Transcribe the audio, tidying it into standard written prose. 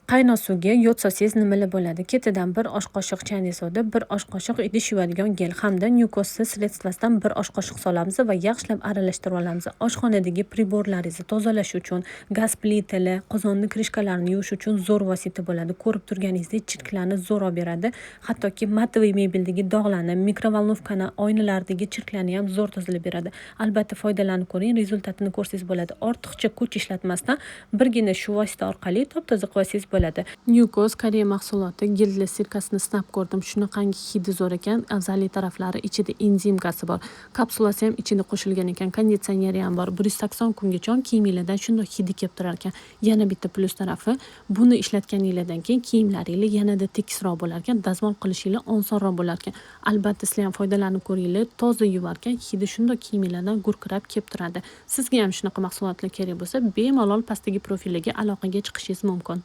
Qaynoq suvga yod solsangiz nimalar bo'ladi? Ketidan 1 osh qoshiq chaynak soda, 1 osh qoshiq idish yuvadigan gel hamda nyukosli sredstvosidan 1 osh qoshiq solamiz va yaxshilab aralashtirib olamiz. Oshxonadagi priborlaringizni tozalash uchun, gaz plitali, qozonni krishkalarini yuvish uchun zo'r vosita bo'ladi. Ko'rib turganingizdek, chirklarni zo'r olib beradi. Hattoki matoviy mebeldagi dog'larni, mikrovolnovkani, oynalardagi chirklarni ham zo'r tozalab beradi. Albatta foydalanib ko'ring, rezultatini ko'rsangiz bo'ladi. Ortiqcha kuch ishlatmasdan birgina shu vosita orqali top-toza qilsangiz bo'ladi. Nyukos Koreya mahsuloti gilli sirkasini sinab ko'rdim. Shunaqangi hidi zo'r ekan. Afzalli taraflari ichida enzim gazi bor. Kapsulasi ham ichida qo'shilgan ekan. Konditsioneri ham bor. 180 kungacha kiyimingizdan shunday hidi kelib turar ekan. Yana bitta plus tarafi, buni ishlatganingizdan keyin kiyimlaringiz yanada tekisroq bo'lar ekan. Dazmol qilishingiz osonroq bo'lar ekan. Albatta sizlar ham foydalanib ko'ringlar. Toza yuvar ekan. Hidi shunday kiyimingizdan gurkirab kelib turadi. Sizga ham shunaqa mahsulotlar kerak bo'lsa, bemalol pastdagi profilga aloqaga chiqishingiz mumkin.